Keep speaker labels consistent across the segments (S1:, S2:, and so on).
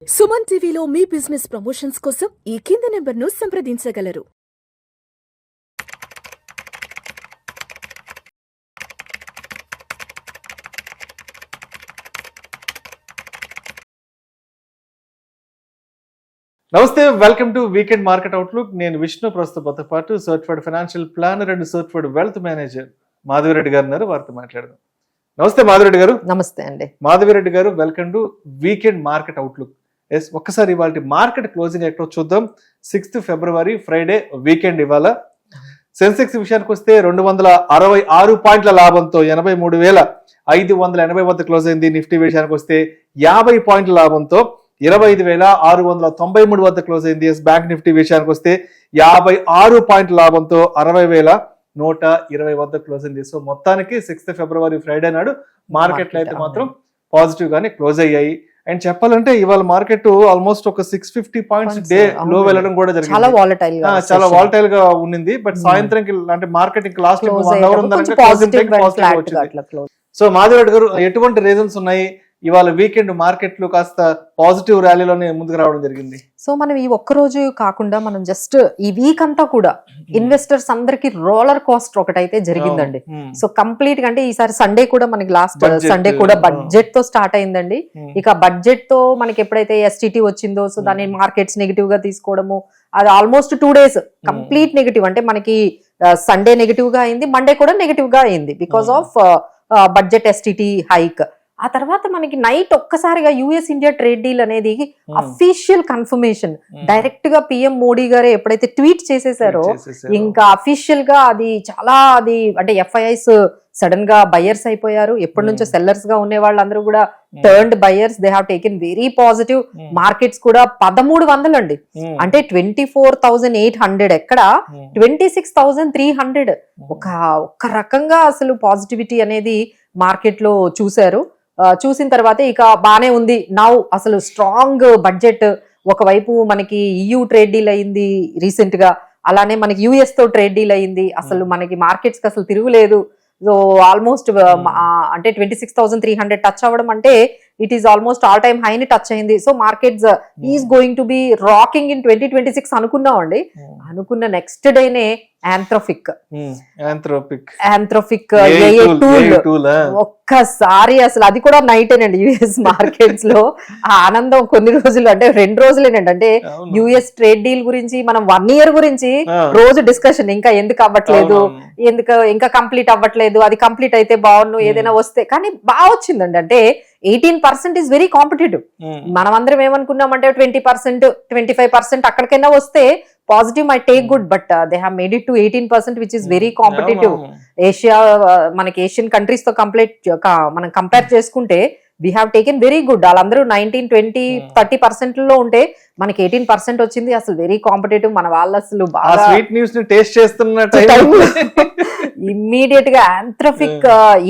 S1: సుమన్ టీవీలో మీ business promotions కోసం ఈ కింది నెంబర్ను సంప్రదించగలరు.
S2: నమస్తే, welcome to weekend market outlook. నేను విష్ణు, ప్రస్తుతంతో పాటు certified financial planner and certified wealth manager Madhavi Reddy గారు ఉన్నారు. వారితో మాట్లాడదాం. నమస్తే మాధవిరెడ్డి గారు.
S3: నమస్తే అండి.
S2: మాధవిరెడ్డి గారు, welcome to weekend market outlook. Yes, ఒక్కసారి ఇవాళ మార్కెట్ క్లోజింగ్ ఎక్కడో చూద్దాం. 6th ఫిబ్రవరి ఫ్రైడే వీకెండ్. ఇవాళ సెన్సెక్స్ విషయానికి వస్తే 266 పాయింట్ల లాభంతో 83,580 వద్ద క్లోజ్ అయింది. నిఫ్టీ విషయానికి వస్తే 50 పాయింట్ల లాభంతో 25,693 వద్ద క్లోజ్ అయింది. బ్యాంక్ నిఫ్టీ విషయానికి వస్తే 56 పాయింట్ల లాభంతో 60,120 వద్ద క్లోజ్ అయింది. సో మొత్తానికి 6th ఫిబ్రవరి ఫ్రైడే నాడు మార్కెట్లు అయితే మాత్రం పాజిటివ్ గానే క్లోజ్ అయ్యాయి. అండ్ చెప్పాలంటే ఇవాళ మార్కెట్ ఆల్మోస్ట్ ఒక 650 పాయింట్స్ డే లో వెళ్ళడం కూడా జరిగింది. చాలా వాలటైల్ గా ఉండింది. బట్ సాయంత్రం అంటే మార్కెట్ ఇంకా లాస్ట్ 1 అవర్ వచ్చింది. సో మాధవిరెడ్డి గారు, ఎటువంటి రీజన్స్ ఉన్నాయి ఇవాళ వీకెండ్ మార్కెట్లు కాస్త పాజిటివ్ ర్యాలీలోనే ముందుకు రావడం జరిగింది?
S3: సో మనం ఈ ఒక్క రోజు కాకుండా మనం జస్ట్ ఈ వీక్ అంతా కూడా ఇన్వెస్టర్స్ అందరికి రోలర్ కోస్ట్ ఒకటైతే జరిగిందండి. సో కంప్లీట్ గా అంటే ఈసారి సండే కూడా మనకి లాస్ట్ సండే కూడా బడ్జెట్ తో స్టార్ట్ అయిందండి. ఇక బడ్జెట్ తో మనకి ఎప్పుడైతే ఎస్టిటి వచ్చిందో, సో దాన్ని మార్కెట్స్ నెగిటివ్ గా తీసుకోవడము, అది ఆల్మోస్ట్ 2 days కంప్లీట్ నెగిటివ్. అంటే మనకి సండే నెగిటివ్ గా అయింది, మండే కూడా నెగిటివ్ గా అయింది బికాస్ ఆఫ్ బడ్జెట్ ఎస్టిటి హైక్. ఆ తర్వాత మనకి నైట్ ఒక్కసారిగా యుఎస్ ఇండియా ట్రేడ్ డీల్ అనేది అఫీషియల్ కన్ఫర్మేషన్ డైరెక్ట్ గా పిఎం మోడీ గారు ఎప్పుడైతే ట్వీట్ చేసేసారో, ఇంకా అఫీషియల్ గా అది చాలా అంటే ఎఫ్ఐఐస్ సడన్ గా బయర్స్ అయిపోయారు. ఎప్పటి నుంచో సెల్లర్స్ గా ఉండే వాళ్ళందరూ కూడా turned buyers. They have taken very positive. Markets కూడా 1300 అండి, అంటే 24,800 ఎక్కడ 26,300. ఒక రకంగా అసలు పాజిటివిటీ అనేది మార్కెట్ లో చూశారు. చూసిన తర్వాత ఇక బానే ఉంది. నౌ అసలు స్ట్రాంగ్ బడ్జెట్. ఒకవైపు మనకి EU ట్రేడ్ డీల్ అయింది రీసెంట్ గా, అలానే మనకి US తో ట్రేడ్ డీల్ అయింది. అసలు మనకి మార్కెట్స్ కి అసలు తిరుగులేదు. సో ఆల్మోస్ట్ అంటే 26,300 టచ్ అవ్వడం అంటే it is almost all time హైని టచ్ అయింది. So markets is going to be rocking in 2026 అనుకున్నాం అండి. అనుకున్న నెక్స్ట్ డేనే ఆంథ్రోపిక్ ఏఏ టూల్ ఒక్కసారి అసలు అది కూడా నైటేనండి యుఎస్ మార్కెట్స్ లో. ఆ ఆనందం కొన్ని రోజులు అంటే 2 రోజులేనండి. అంటే యుఎస్ ట్రేడ్ డీల్ గురించి మనం 1 year గురించి రోజు డిస్కషన్, ఇంకా ఎందుకు అవ్వట్లేదు, ఇంకా కంప్లీట్ అవ్వట్లేదు, అది కంప్లీట్ అయితే బాగుండు, ఏదైనా వస్తే. కానీ బాగా వచ్చిందండి. అంటే 18% ఈజ్ వెరీ కాంపిటేటివ్. మనం అందరం ఏమనుకున్నామంటే 20%, 25% అక్కడికైనా వస్తే positive my take good, but they have made it to 18%, which is very competitive. Asia మనకి ఏషియన్ కంట్రీస్ తో మనం కంపేర్ చేసుకుంటే we have taken very good. వాళ్ళందరూ 19, 20, 30% లో ఉంటే మనకి 18% వచ్చింది. అసలు వెరీ కాంపిటేటివ్. మన వాళ్ళు అసలు బాగా
S2: టేస్ట్ చేస్తున్నట్టు
S3: ఇమ్మీడియట్ గా ఆంథ్రోపిక్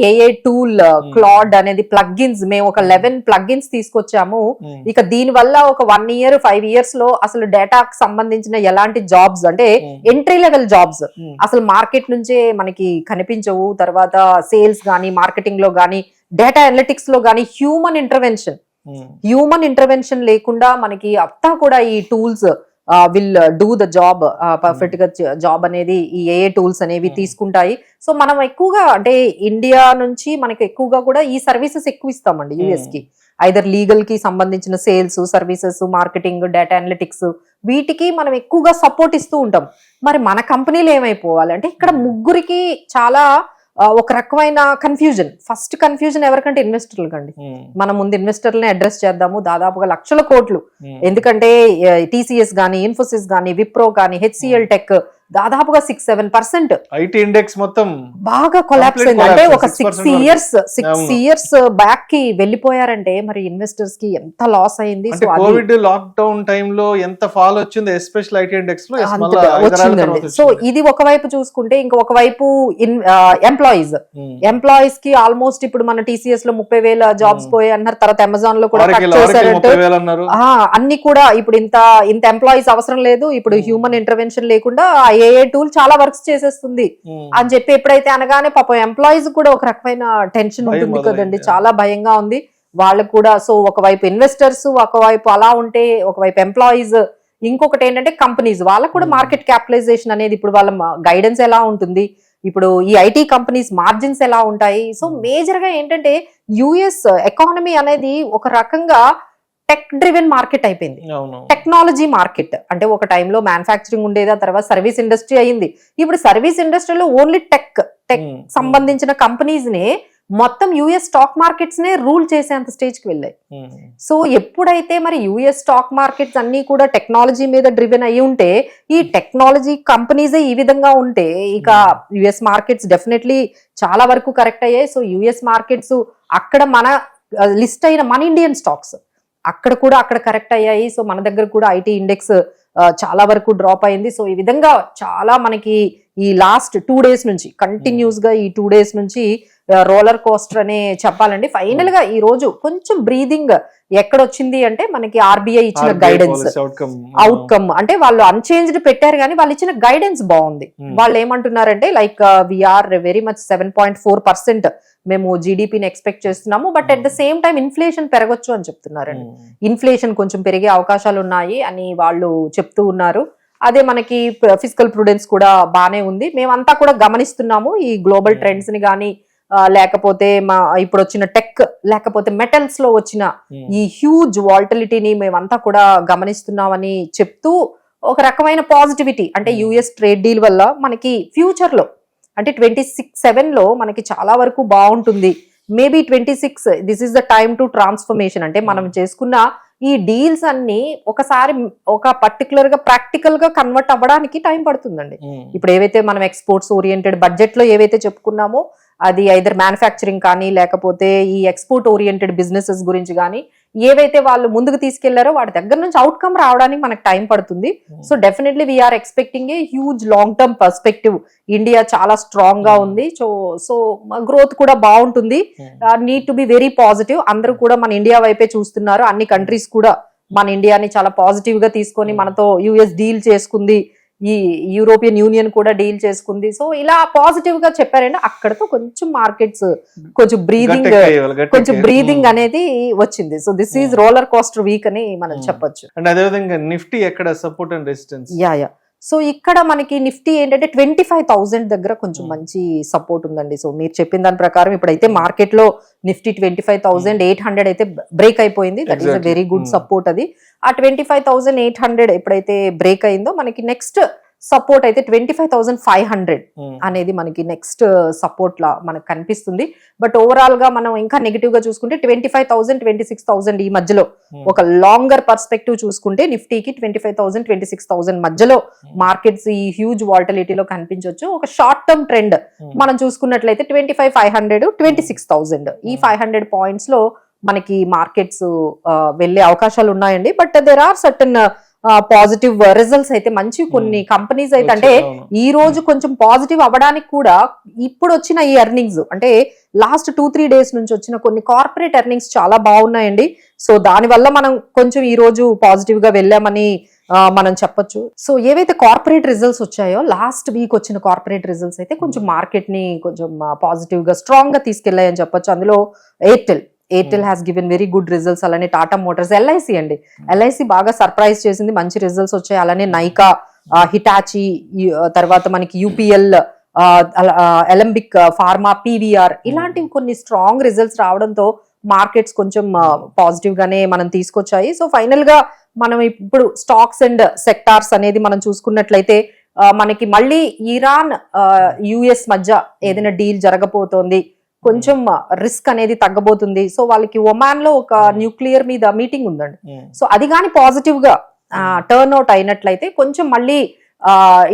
S3: ఏఏ టూల్ క్లాడ్ అనేది ప్లగ్ఇన్స్ మేము ఒక 11 ప్లగ్ఇన్స్ తీసుకొచ్చాము. ఇక దీని వల్ల ఒక 1 year, 5 years లో అసలు డేటాకు సంబంధించిన ఎలాంటి జాబ్స్ అంటే ఎంట్రీ లెవెల్ జాబ్స్ అసలు మార్కెట్ నుంచే మనకి కనిపించవు. తర్వాత సేల్స్ గానీ, మార్కెటింగ్ లో గానీ, డేటా అనలిటిక్స్ లో గానీ హ్యూమన్ ఇంటర్వెన్షన్ లేకుండా మనకి అంతా కూడా ఈ tools will do the job perfect గా. జాబ్ అనేది ఈ ఏఏ టూల్స్ అనేవి తీసుకుంటాయి. సో మనం ఎక్కువగా అంటే ఇండియా నుంచి మనకి ఎక్కువగా కూడా ఈ సర్వీసెస్ ఎక్కువ ఇస్తామండి యుఎస్ కి. ఐదర్ లీగల్ కి సంబంధించిన sales, services, marketing, data analytics, వీటికి మనం ఎక్కువగా సపోర్ట్ ఇస్తూ ఉంటాం. మరి మన కంపెనీలు ఏమైపోవాలి అంటే ఇక్కడ ముగ్గురికి చాలా ఒక రకమైన కన్ఫ్యూజన్. ఫస్ట్ కన్ఫ్యూజన్ ఎవరికంటే ఇన్వెస్టర్లు కండి. మనం ముందు ఇన్వెస్టర్లని అడ్రస్ చేద్దాము. దాదాపుగా లక్షల కోట్లు. ఎందుకంటే TCS గానీ, ఇన్ఫోసిస్ గానీ, విప్రో గానీ, HCL టెక్ దాదాపుగా 6-7%
S2: ఐటీ ఇండెక్స్ మొత్తం
S3: బాగా కొలాప్స్ అయింది. అంటే ఒక 6 years బ్యాక్ కి వెళ్ళిపోయారంటే మరి ఇన్వెస్టర్స్ కి ఎంత లాస్ అయింది.
S2: కోవిడ్ లాక్ డౌన్ టైమ్ లో ఎంత ఫాల్ వచ్చింది ఎస్పెషల్ ఐటీ ఇండెక్స్ లో
S3: వచ్చిందండి. సో ఇది ఒకవైపు చూసుకుంటే, ఇంకొక వైపు ఎంప్లాయీస్ కి ఆల్మోస్ట్ ఇప్పుడు మన TCS లో 30,000 జాబ్స్ పోయాయి అన్నారు. తర్వాత అమెజాన్ లో కూడా అన్ని కూడా ఇప్పుడు ఇంత ఎంప్లాయీస్ అవసరం లేదు. ఇప్పుడు హ్యూమన్ ఇంటర్వెన్షన్ లేకుండా ఏఏ టూల్ చాలా వర్క్స్ చేసేస్తుంది అని చెప్పి ఎప్పుడైతే అనగానే పాపం ఎంప్లాయీస్ కూడా ఒక రకమైన టెన్షన్ ఉంటుంది కదండి. చాలా భయంగా ఉంది. వాళ్ళకు కూడా. సో ఒకవైపు ఇన్వెస్టర్స్, ఒకవైపు అలా ఉంటే ఒకవైపు ఎంప్లాయీస్, ఇంకొకటి ఏంటంటే కంపెనీస్, వాళ్ళకు కూడా మార్కెట్ క్యాపిటలైజేషన్ అనేది ఇప్పుడు వాళ్ళ గైడెన్స్ ఎలా ఉంటుంది, ఇప్పుడు ఈ ఐటీ కంపెనీస్ మార్జిన్స్ ఎలా ఉంటాయి. సో మేజర్ గా ఏంటంటే యుఎస్ ఎకానమీ అనేది ఒక రకంగా టెక్ డ్రివెన్ మార్కెట్ అయిపోయింది, టెక్నాలజీ మార్కెట్. అంటే ఒక టైంలో మ్యానుఫ్యాక్చరింగ్ ఉండేది, ఆ తర్వాత సర్వీస్ ఇండస్ట్రీ అయింది. ఇప్పుడు సర్వీస్ ఇండస్ట్రీలో ఓన్లీ టెక్ సంబంధించిన కంపెనీస్ నే మొత్తం యుఎస్ స్టాక్ మార్కెట్స్ నే రూల్ చేసేంత స్టేజ్ కి వెళ్ళాయి. సో ఎప్పుడైతే మరి యుఎస్ స్టాక్ మార్కెట్స్ అన్ని కూడా టెక్నాలజీ మీద డ్రివెన్ అయి ఉంటే, ఈ టెక్నాలజీ కంపెనీసే ఈ విధంగా ఉంటే ఇక యుఎస్ మార్కెట్స్ డెఫినెట్లీ చాలా వరకు కరెక్ట్ అయ్యాయి. సో యుఎస్ మార్కెట్స్ అక్కడ మన లిస్ట్ అయిన మన ఇండియన్ స్టాక్స్ అక్కడ కూడా కరెక్ట్ అయ్యాయి. సో మన దగ్గర కూడా ఐటీ ఇండెక్స్ చాలా వరకు డ్రాప్ అయింది. సో ఈ విధంగా చాలా మనకి ఈ లాస్ట్ 2 days నుంచి కంటిన్యూస్ గా ఈ 2 days నుంచి రోలర్ కోస్టర్ అనే చెప్పాలండి. ఫైనల్ గా ఈ రోజు కొంచెం బ్రీదింగ్ ఎక్కడొచ్చింది అంటే మనకి ఆర్బీఐ ఇచ్చిన గైడెన్స్ అవుట్కమ్, అంటే వాళ్ళు అన్చేంజ్డ్ పెట్టారు కానీ వాళ్ళు ఇచ్చిన గైడెన్స్ బాగుంది. వాళ్ళు ఏమంటున్నారంటే లైక్ వీఆర్ వెరీ మచ్ 7.4% మేము జీడిపిని ఎక్స్పెక్ట్ చేస్తున్నాము, but at the same time inflation పెరగొచ్చు అని చెప్తున్నారండి. ఇన్ఫ్లేషన్ కొంచెం పెరిగే అవకాశాలు ఉన్నాయి అని వాళ్ళు చెప్తూ ఉన్నారు. అదే మనకి ఫిజికల్ ప్రుడెన్స్ కూడా బానే ఉంది. మేమంతా కూడా గమనిస్తున్నాము ఈ గ్లోబల్ ట్రెండ్స్ ని కానీ, లేకపోతే ఇప్పుడు వచ్చిన టెక్, లేకపోతే మెటల్స్ లో వచ్చిన ఈ హ్యూజ్ వాల్టిలిటీని మేమంతా కూడా గమనిస్తున్నామని చెప్తూ ఒక రకమైన పాజిటివిటీ, అంటే యుఎస్ ట్రేడ్ డీల్ వల్ల మనకి ఫ్యూచర్ లో అంటే 26-7 లో మనకి చాలా వరకు బాగుంటుంది. Maybe 26 this is the time to transformation. అంటే మనం చేసుకున్న ఈ డీల్స్ అన్ని ఒకసారి ఒక పర్టికులర్ గా ప్రాక్టికల్ గా కన్వర్ట్ అవ్వడానికి టైం పడుతుందండి. ఇప్పుడు ఏవైతే మనం ఎక్స్పోర్ట్స్ ఓరియంటెడ్ బడ్జెట్ లో ఏవైతే చెప్పుకున్నామో అది ఐదర్ మ్యానుఫ్యాక్చరింగ్ కానీ, లేకపోతే ఈ ఎక్స్పోర్ట్ ఓరియంటెడ్ బిజినెసెస్ గురించి కానీ ఏవైతే వాళ్ళు ముందుకు తీసుకెళ్లారో వాటి దగ్గర నుంచి అవుట్కమ్ రావడానికి మనకు టైం పడుతుంది. So definitely we are expecting a huge long term perspective. India చాలా స్ట్రాంగ్ గా ఉంది. సో గ్రోత్ కూడా బాగుంటుంది. Need to be very positive. అందరూ కూడా మన ఇండియా వైపే చూస్తున్నారు. అన్ని కంట్రీస్ కూడా మన ఇండియాని చాలా పాజిటివ్ గా తీసుకొని మనతో యుఎస్ డీల్ చేసుకుంది, ఈ యూరోపియన్ యూనియన్ కూడా డీల్ చేసుకుంది. సో ఇలా పాజిటివ్ గా చెప్పారంటే అక్కడతో కొంచెం మార్కెట్స్ కొంచెం బ్రీదింగ్ అనేది వచ్చింది. So this is roller coaster week అని మనం చెప్పొచ్చు.
S2: అండ్ అదే విధంగా నిఫ్టీ ఎక్కడ support and resistance?
S3: Yeah so ఇక్కడ మనకి నిఫ్టీ ఏంటంటే 25,000 దగ్గర కొంచెం మంచి సపోర్ట్ ఉందండి. సో మీరు చెప్పిన దాని ప్రకారం ఇప్పుడైతే మార్కెట్ లో నిఫ్టీ 25,800 అయితే బ్రేక్ అయిపోయింది. That is a very good support. అది ఆ 25,800 ఎప్పుడైతే బ్రేక్ అయిందో మనకి నెక్స్ట్ సపోర్ట్ అయితే 25,500 అనేది మనకి నెక్స్ట్ సపోర్ట్ లా మనకు కనిపిస్తుంది. బట్ ఓవరాల్ గా మనం ఇంకా నెగిటివ్ గా చూసుకుంటే 25,000, 26,000 ఈ మధ్యలో ఒక లాంగర్ పర్స్పెక్టివ్ చూసుకుంటే నిఫ్టీకి 25,000, 26,000 మధ్యలో మార్కెట్స్ ఈ హ్యూజ్ వాల్టిలిటీలో కనిపించవచ్చు. ఒక షార్ట్ టర్మ్ ట్రెండ్ మనం చూసుకున్నట్లయితే 25,500, 26,000 ఈ 500 పాయింట్స్ లో మనకి మార్కెట్స్ వెళ్లే అవకాశాలు ఉన్నాయండి. But there are certain positive results అయితే మంచి కొన్ని కంపెనీస్ అయితే, అంటే ఈ రోజు కొంచెం పాజిటివ్ అవ్వడానికి కూడా ఇప్పుడు వచ్చిన ఈ ఎర్నింగ్స్, అంటే లాస్ట్ 2-3 days నుంచి వచ్చిన కొన్ని కార్పొరేట్ ఎర్నింగ్స్ చాలా బాగున్నాయండి. సో దానివల్ల మనం కొంచెం ఈ రోజు పాజిటివ్ గా వెళ్ళామని మనం చెప్పొచ్చు. సో ఏవైతే కార్పొరేట్ రిజల్ట్స్ వచ్చాయో లాస్ట్ వీక్ వచ్చిన కార్పొరేట్ రిజల్ట్స్ అయితే కొంచెం మార్కెట్ ని కొంచెం పాజిటివ్ గా స్ట్రాంగ్ గా తీసుకెళ్లాయని చెప్పొచ్చు. అందులో Airtel has given very good results. అలానే టాటా మోటార్స్, ఎల్ఐసి అండి, ఎల్ఐసి బాగా సర్ప్రైజ్ చేసింది, మంచి రిజల్ట్స్ వచ్చాయి. అలానే నైకా, హిటాచి, తర్వాత మనకి యూపీఎల్, ఎలంబిక్ ఫార్మా, పీవీఆర్ ఇలాంటివి కొన్ని స్ట్రాంగ్ రిజల్ట్స్ రావడంతో మార్కెట్స్ కొంచెం పాజిటివ్ గానే మనం తీసుకొచ్చాయి. సో ఫైనల్ గా మనం ఇప్పుడు స్టాక్స్ అండ్ సెక్టార్స్ అనేది మనం చూసుకున్నట్లయితే మనకి మళ్ళీ ఇరాన్ యుఎస్ మధ్య ఏదైనా డీల్ జరగబోతోంది, కొంచెం రిస్క్ అనేది తగ్గబోతుంది. సో వాళ్ళకి ఒమాన్ లో ఒక న్యూక్లియర్ మీద మీటింగ్ ఉందండి. సో అది కానీ పాజిటివ్ గా టర్న్ అవుట్ అయినట్లయితే కొంచెం మళ్ళీ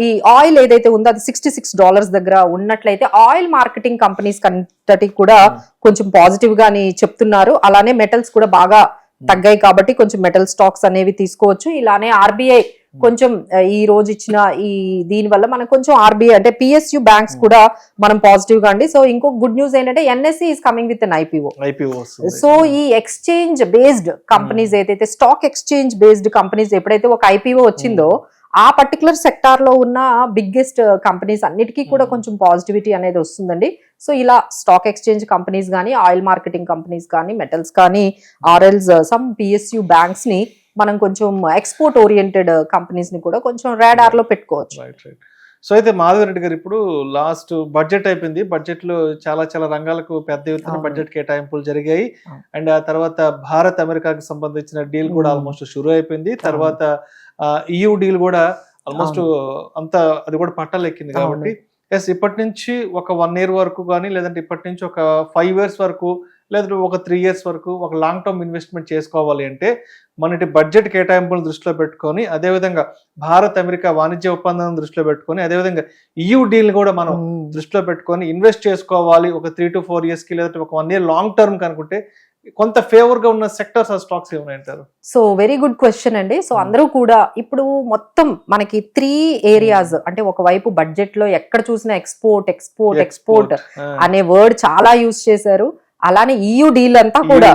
S3: ఈ ఆయిల్ ఏదైతే ఉందో అది $66 దగ్గర ఉన్నట్లయితే ఆయిల్ మార్కెటింగ్ కంపెనీస్ కంటకి కూడా కొంచెం పాజిటివ్ గా అని చెప్తున్నారు. అలానే మెటల్స్ కూడా బాగా తగ్గాయి కాబట్టి కొంచెం మెటల్ స్టాక్స్ అనేవి తీసుకోవచ్చు. ఇలానే ఆర్బీఐ కొంచెం ఈ రోజు ఇచ్చిన ఈ దీని వల్ల మనకు కొంచెం ఆర్బీఐ అంటే పిఎస్యు బ్యాంక్స్ కూడా మనం పాజిటివ్ గా అండి. సో ఇంకో గుడ్ న్యూస్ ఏంటంటే NSE is coming with an IPO. So ఈ ఎక్స్చేంజ్ బేస్డ్ కంపెనీస్ ఏదైతే స్టాక్ ఎక్స్చేంజ్ బేస్డ్ కంపెనీస్ ఎప్పుడైతే ఒక ఐపీఓ వచ్చిందో ఆ పర్టికులర్ సెక్టార్ లో ఉన్న బిగ్గెస్ట్ కంపెనీస్ అన్నిటికీ కూడా కొంచెం పాజిటివిటీ అనేది వస్తుందండి. సో ఇలా స్టాక్ ఎక్స్చేంజ్ కంపెనీస్ కానీ, ఆయిల్ మార్కెటింగ్ కంపెనీస్ కానీ, మెటల్స్ కానీ, ఆర్ఎల్స్, సమ్ పిఎస్యు బ్యాంక్స్ ని మనం కొంచెం ఎక్స్పోర్ట్ ఓరియంటెడ్ కంపెనీస్ ని కూడా కొంచెం రాడార్ లో పెట్టుకోవచ్చు.
S2: సో అయితే మాధవరెడ్డి గారు, ఇప్పుడు లాస్ట్ బడ్జెట్ అయిపోయింది. బడ్జెట్ లో చాలా చాలా రంగాలకు పెద్ద ఎత్తున బడ్జెట్ కేటాయింపులు జరిగాయి. అండ్ ఆ తర్వాత భారత్ అమెరికాకి సంబంధించిన డీల్ కూడా ఆల్మోస్ట్ షురూ అయిపోయింది. తర్వాత EU డీల్ కూడా ఆల్మోస్ట్ అంతా అది కూడా పట్టాలెక్కింది. కాబట్టి ఎస్, ఇప్పటి నుంచి ఒక 1 year వరకు కానీ, లేదంటే ఇప్పటి నుంచి ఒక 5 years వరకు, లేదంటే ఒక 3 years వరకు ఒక లాంగ్ టర్మ్ ఇన్వెస్ట్మెంట్ చేసుకోవాలి అంటే మనటి బడ్జెట్ కేటాయింపులను దృష్టిలో పెట్టుకొని, అదేవిధంగా భారత్ అమెరికా వాణిజ్య ఒప్పందాన్ని దృష్టిలో పెట్టుకొని, అదేవిధంగా EU డీల్ కూడా మనం దృష్టిలో పెట్టుకొని ఇన్వెస్ట్ చేసుకోవాలి ఒక 3 to 4 years కి, లేదంటే ఒక 1 year లాంగ్ టర్మ్ కనుకుంటే కొంత ఫేవర్ గా ఉన్న సెక్టర్స్ ఆ స్టాక్స్ ఏమంటారు?
S3: సో వెరీ గుడ్ క్వశ్చన్ అండి. సో అందరూ కూడా ఇప్పుడు మొత్తం మనకి 3 areas, అంటే ఒకవైపు బడ్జెట్ లో ఎక్కడ చూసినా ఎక్స్పోర్ట్ ఎక్స్పోర్ట్ ఎక్స్పోర్ట్ అనే వర్డ్ చాలా యూజ్ చేశారు. అలానే EU డీల్ అంతా కూడా,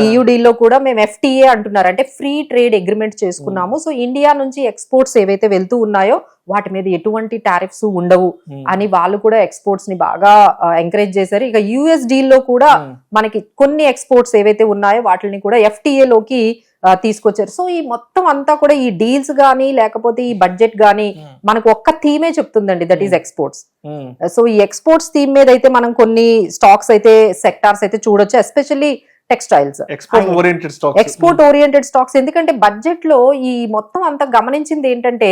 S3: EU డీల్ లో కూడా మేము FTA అంటున్నారు, అంటే ఫ్రీ ట్రేడ్ అగ్రిమెంట్ చేసుకున్నాము. సో ఇండియా నుంచి ఎక్స్పోర్ట్స్ ఏవైతే వెళ్తూ ఉన్నాయో వాటి మీద ఎటువంటి టారిఫ్స్ ఉండవు అని వాళ్ళు కూడా ఎక్స్పోర్ట్స్ ని బాగా ఎంకరేజ్ చేశారు. ఇక US డీల్ లో కూడా మనకి కొన్ని ఎక్స్పోర్ట్స్ ఏవైతే ఉన్నాయో వాటిని కూడా FTA లోకి తీసుకొచ్చారు. సో ఈ మొత్తం అంతా కూడా ఈ డీల్స్ గానీ, లేకపోతే ఈ బడ్జెట్ గానీ మనకు ఒక్క థీమే చెప్తుందండి, దట్ ఈస్ ఎక్స్పోర్ట్స్. సో ఈ ఎక్స్పోర్ట్స్ థీమ్ మీద అయితే మనం కొన్ని స్టాక్స్ అయితే, సెక్టార్స్ అయితే చూడొచ్చు, especially textiles, export oriented stocks. ఎందుకంటే బడ్జెట్ లో ఈ మొత్తం అంతా గమనించింది ఏంటంటే,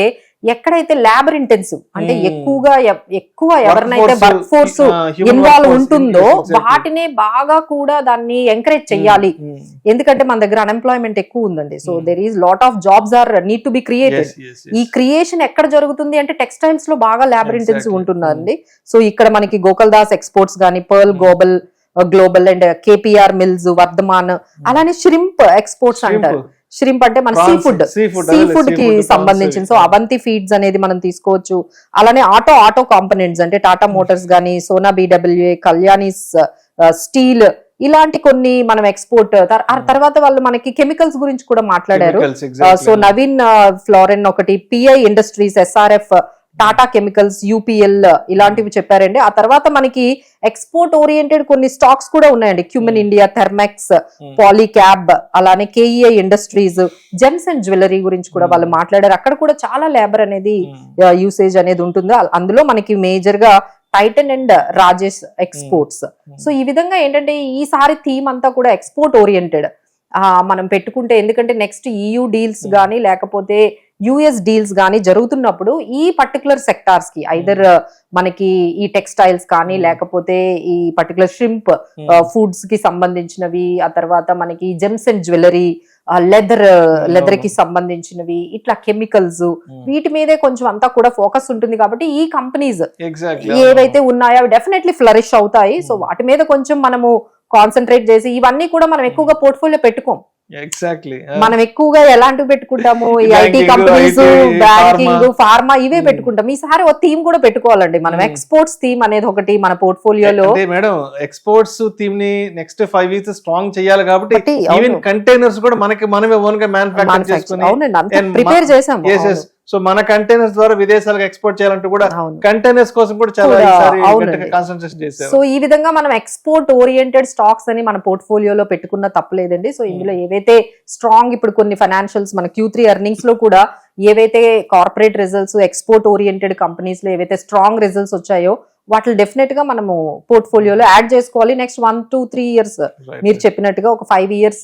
S3: ఎక్కడైతే లేబర్ ఇంటెన్సివ్, అంటే ఎక్కువ ఎవరినైతే వర్క్ ఫోర్స్ ఇన్వాల్వ్ ఉంటుందో వాటినే బాగా కూడా దాన్ని ఎంకరేజ్ చెయ్యాలి. ఎందుకంటే మన దగ్గర అన్ఎంప్లాయ్మెంట్ ఎక్కువ ఉందండి. So there is lot of jobs are need to be created. ఈ క్రియేషన్ ఎక్కడ జరుగుతుంది అంటే టెక్స్టైల్స్ లో బాగా లేబర్ ఇంటెన్సివ్ ఉంటుందండి. సో ఇక్కడ మనకి గోకుల్దాస్ ఎక్స్పోర్ట్స్ గానీ, Pearl Global and KPR mills, Vardhaman, అలానే ష్రింప్ ఎక్స్పోర్ట్స్ అంటారు. ష్రింప్ అంటే మన సీ ఫుడ్ కి సంబంధించింది. సో అవంతి ఫీడ్స్ అనేది మనం తీసుకోవచ్చు. అలానే ఆటో కాంపోనెంట్స్ అంటే టాటా మోటార్స్ గానీ, సోనా BWA, కళ్యాణీస్ స్టీల్, ఇలాంటి కొన్ని మనం ఎక్స్పోర్ట్. తర్వాత వాళ్ళు మనకి కెమికల్స్ గురించి కూడా మాట్లాడారు. సో నవీన్ ఫ్లోరెన్ ఒకటి, PI industries, SRF, Tata chemicals, UPL ఇలాంటివి చెప్పారండి. ఆ తర్వాత మనకి ఎక్స్పోర్ట్ ఓరియంటెడ్ కొన్ని స్టాక్స్ కూడా ఉన్నాయండి. క్యూమెన్ ఇండియా, థెర్మెక్స్, పాలీక్యాబ్, అలానే KEI industries, gems and jewellery గురించి కూడా వాళ్ళు మాట్లాడారు. అక్కడ కూడా చాలా లేబర్ అనేది యూసేజ్ అనేది ఉంటుంది. అందులో మనకి మేజర్ గా Titan and Rajesh exports. So ఈ విధంగా ఏంటంటే ఈసారి థీమ్ అంతా కూడా ఎక్స్పోర్ట్ ఓరియంటెడ్ మనం పెట్టుకుంటే, ఎందుకంటే నెక్స్ట్ EU డీల్స్ గానీ, లేకపోతే US డీల్స్ గానీ జరుగుతున్నప్పుడు ఈ పర్టికులర్ సెక్టార్స్ కి ఐదర్ మనకి ఈ టెక్స్టైల్స్ కానీ, లేకపోతే ఈ పర్టికులర్ ష్రింప్ ఫుడ్స్ కి సంబంధించినవి, ఆ తర్వాత మనకి జెమ్స్ అండ్ జ్యువెలరీ, లెదర్ కి సంబంధించినవి, ఇట్లా కెమికల్స్, వీటి మీదే కొంచెం అంతా కూడా ఫోకస్ ఉంటుంది. కాబట్టి ఈ కంపెనీస్ ఏవైతే ఉన్నాయో అవి డెఫినెట్లీ ఫ్లరిష్ అవుతాయి. సో వాటి మీద కొంచెం మనము కాన్సన్ట్రేట్ చేసి, ఇవన్నీ కూడా మనం ఎక్కువగా పోర్ట్ఫోలియో పెట్టుకోం. మనం ఎక్కువగా ఎలాంటివి పెట్టుకుంటాము, ఈ IT కంపెనీస్, బ్యాంకింగ్, ఫార్మా, ఇవే పెట్టుకుంటాం. ఈసారి ఒక థీమ్ కూడా పెట్టుకోవాలండి మనం. ఎక్స్పోర్ట్స్ థీమ్ అనేది ఒకటి మన పోర్ట్ఫోలియోలో.
S2: మేడం, ఎక్స్పోర్ట్స్ థీమ్ ని నెక్స్ట్ 5 years స్ట్రాంగ్ చేయాలి. కాబట్టి ఈవెన్ కంటైనర్స్ కూడా మనమే ఓన్ గా మ్యానుఫ్యాక్చర్ చేసుకుని
S3: ప్రిపేర్ చేసాం.
S2: సో మన కంటైనర్స్ ద్వారా విదేశాలకు ఎక్స్పోర్ట్ చేయాలంటే కూడా కంటైనర్స్ కోసం కూడా చాలా కాన్సంట్రేషన్ చేశారు.
S3: సో ఈ విధంగా మనం ఎక్స్పోర్ట్ ఓరియంటెడ్ స్టాక్స్ అని మన పోర్ట్ఫోలియోలో పెట్టుకున్న తప్పలేదండి. సో ఇందులో ఏవైతే స్ట్రాంగ్, ఇప్పుడు కొన్ని ఫైనాన్షియల్స్ మన Q3 ఎర్నింగ్స్ లో కూడా ఏవైతే corporate results, export oriented companies లో ఏవైతే స్ట్రాంగ్ రిజల్ట్స్ వచ్చాయో వాటిని డెఫినెట్ గా మనము పోర్ట్ఫోలియోలో యాడ్ చేసుకోవాలి. నెక్స్ట్ 1 to 3 years మీరు చెప్పినట్టుగా ఒక 5 years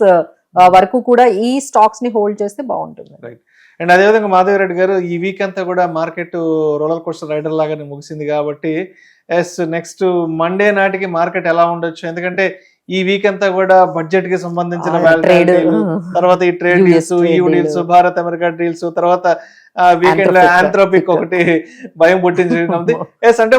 S3: వరకు కూడా ఈ స్టాక్స్ ని హోల్డ్ చేస్తే బాగుంటుంది.
S2: అండ్ అదేవిధంగా మాధవరెడ్డి గారు, ఈ వీక్ అంతా కూడా మార్కెట్ రోలర్ కోస్టర్ రైడర్ లాగానే ముగిసింది. కాబట్టి నెక్స్ట్ మండే నాటికి మార్కెట్ ఎలా ఉండొచ్చు? ఎందుకంటే ఈ వీక్ అంతా కూడా బడ్జెట్ కి సంబంధించిన తర్వాత ఈ trade deals, EU deals, Bharat America deals, తర్వాత వీకెండ్ లో ఆంథ్రోపిక్ ఒకటి భయం పుట్టించింది. అంటే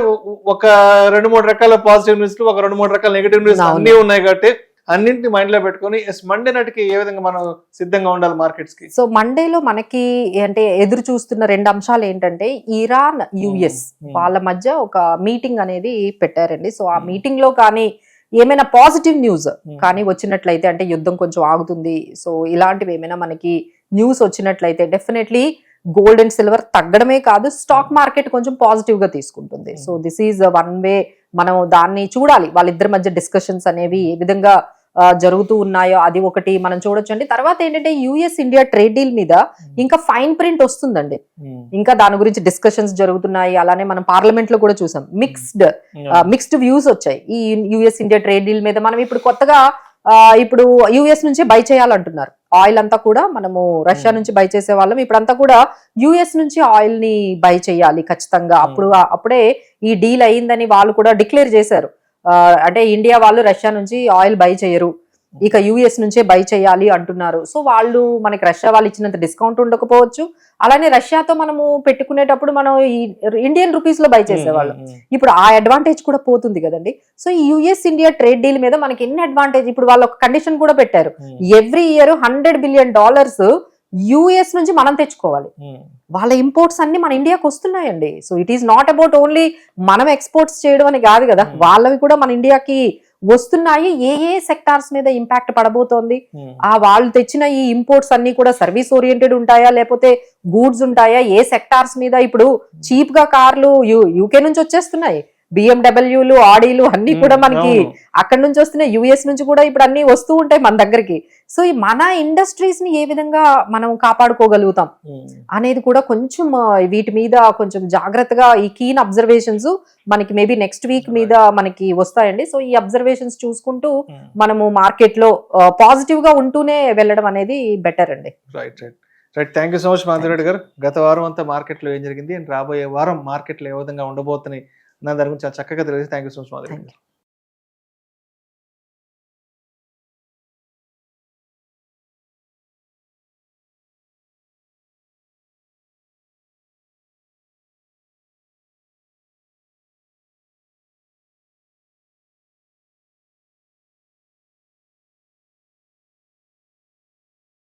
S2: ఒక 2-3 రకాల పాజిటివ్ న్యూస్, ఒక 2-3 రకాల నెగిటివ్ న్యూస్ అన్ని ఉన్నాయి. కాబట్టి అన్నింటిని మైండ్ లో పెట్టుకుని మండే నాటికి ఏ విధంగా మనం సిద్ధంగా ఉండాలి మార్కెట్స్ కి?
S3: సో మండేలో మనకి అంటే ఎదురు చూస్తున్న 2 అంశాలు ఏంటంటే, ఇరాన్, US వాళ్ళ మధ్య ఒక మీటింగ్ అనేది పెట్టారండి. సో ఆ మీటింగ్ లో కానీ ఏమైనా పాజిటివ్ న్యూస్ కానీ వచ్చినట్లయితే, అంటే యుద్ధం కొంచెం ఆగుతుంది, సో ఇలాంటివి ఏమైనా మనకి న్యూస్ వచ్చినట్లయితే డెఫినెట్లీ గోల్డ్ అండ్ సిల్వర్ తగ్గడమే కాదు, స్టాక్ మార్కెట్ కొంచెం పాజిటివ్ గా తీసుకుంటుంది. So this is one way మనం దాన్ని చూడాలి. వాళ్ళిద్దరి మధ్య డిస్కషన్స్ అనేవి ఏ విధంగా జరుగుతూ ఉన్నాయో అది ఒకటి మనం చూడొచ్చండి. తర్వాత ఏంటంటే యుఎస్ ఇండియా ట్రేడ్ డీల్ మీద ఇంకా ఫైన్ ప్రింట్ వస్తుందండి. ఇంకా దాని గురించి డిస్కషన్స్ జరుగుతున్నాయి. అలానే మనం పార్లమెంట్ లో కూడా చూసాం మిక్స్డ్ వ్యూస్ వచ్చాయి ఈ యుఎస్ ఇండియా ట్రేడ్ డీల్ మీద. మనం ఇప్పుడు కొత్తగా ఇప్పుడు యుఎస్ నుంచి బై చేయాలంటున్నారు. ఆయిల్ అంతా కూడా మనము రష్యా నుంచి బై చేసే వాళ్ళం, ఇప్పుడంతా కూడా యుఎస్ నుంచి ఆయిల్ ని బై చేయాలి ఖచ్చితంగా. అప్పుడే ఈ డీల్ అయిందని వాళ్ళు కూడా డిక్లేర్ చేశారు. అంటే ఇండియా వాళ్ళు రష్యా నుంచి ఆయిల్ బై చేయరు, ఇక యుఎస్ నుంచే బై చేయాలి అంటున్నారు. సో వాళ్ళు మనకి రష్యా వాళ్ళు ఇచ్చినంత డిస్కౌంట్ ఉండకపోవచ్చు, అలానే రష్యాతో మనము పెట్టుకునేటప్పుడు మనం ఈ ఇండియన్ రూపీస్ లో బై చేసేవాళ్ళం. ఇప్పుడు ఆ అడ్వాంటేజ్ కూడా పోతుంది కదండి. సో ఈ యుఎస్ ఇండియా ట్రేడ్ డీల్ మీద మనకి ఎన్ని అడ్వాంటేజ్, ఇప్పుడు వాళ్ళు ఒక కండిషన్ కూడా పెట్టారు, ఎవ్రీ ఇయర్ $100 బిలియన్ యుఎస్ నుంచి మనం తెచ్చుకోవాలి. వాళ్ళ ఇంపోర్ట్స్ అన్ని మన ఇండియాకి వస్తున్నాయండి. So it is not about only మనం ఎక్స్పోర్ట్స్ చేయడం అని కాదు కదా, వాళ్ళవి కూడా మన ఇండియాకి వస్తున్నాయి. ఏ సెక్టార్స్ మీద ఇంపాక్ట్ పడబోతోంది, వాళ్ళు తెచ్చిన ఈ ఇంపోర్ట్స్ అన్ని కూడా సర్వీస్ ఓరియంటెడ్ ఉంటాయా లేకపోతే గూడ్స్ ఉంటాయా, ఏ సెక్టార్స్ మీద. ఇప్పుడు చీప్ గా కార్లు యూకే నుంచి వచ్చేస్తున్నాయి, బిఎండబ్ల్యూలు ఆడీలు అన్ని కూడా మనకి అక్కడ నుంచి వస్తున్నాయి, యుఎస్ నుంచి కూడా ఇప్పుడు అన్ని వస్తూ ఉంటాయి మన దగ్గరికి. సో ఈ మన ఇండస్ట్రీస్ ని ఏ విధంగా మనం కాపాడుకోగలుగుతాం అనేది కూడా కొంచెం వీటి మీద కొంచెం జాగ్రత్తగా ఈ కీన్ అబ్జర్వేషన్స్ మనకి మేబీ నెక్స్ట్ వీక్ మీద మనకి వస్తాయండి. సో ఈ అబ్జర్వేషన్స్ చూసుకుంటూ మనము మార్కెట్ లో పాజిటివ్ గా ఉంటూనే వెళ్ళడం అనేది బెటర్ అండి.
S2: Right. Thank you so much Madhu Reddy గారు. గత వారం అంతా మార్కెట్ లో ఏం జరిగింది అండ్ రాబోయే వారం మార్కెట్ లో ఏ విధంగా ఉండబోతున్నాయి దాని గురించి చాలా చక్కగా తెలియదు. Thank you so much Madhu Reddy గారు.